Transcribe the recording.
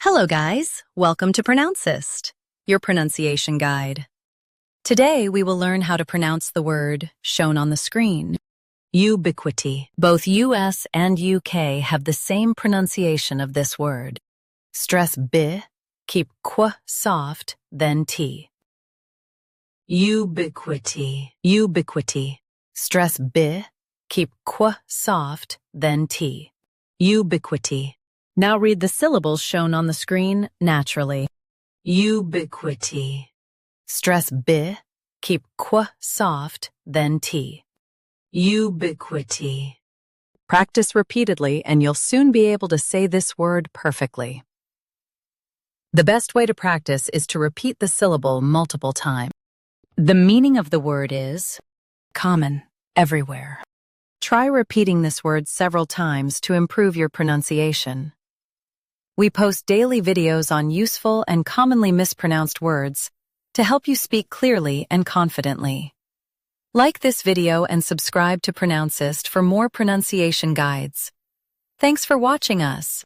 Hello guys, welcome to Pronouncist, your pronunciation guide. Today we will learn how to pronounce the word shown on the screen. Ubiquity. Both US and UK have the same pronunciation of this word. Stress B, keep qu soft, then T. Ubiquity. Ubiquity. Stress B, keep qu soft, then T. Ubiquity. Now read the syllables shown on the screen naturally. Ubiquity. Stress B, keep qu soft, then T. Ubiquity. Practice repeatedly and you'll soon be able to say this word perfectly. The best way to practice is to repeat the syllable multiple times. The meaning of the word is common, everywhere. Try repeating this word several times to improve your pronunciation. We post daily videos on useful and commonly mispronounced words to help you speak clearly and confidently. Like this video and subscribe to Pronouncist for more pronunciation guides. Thanks for watching us.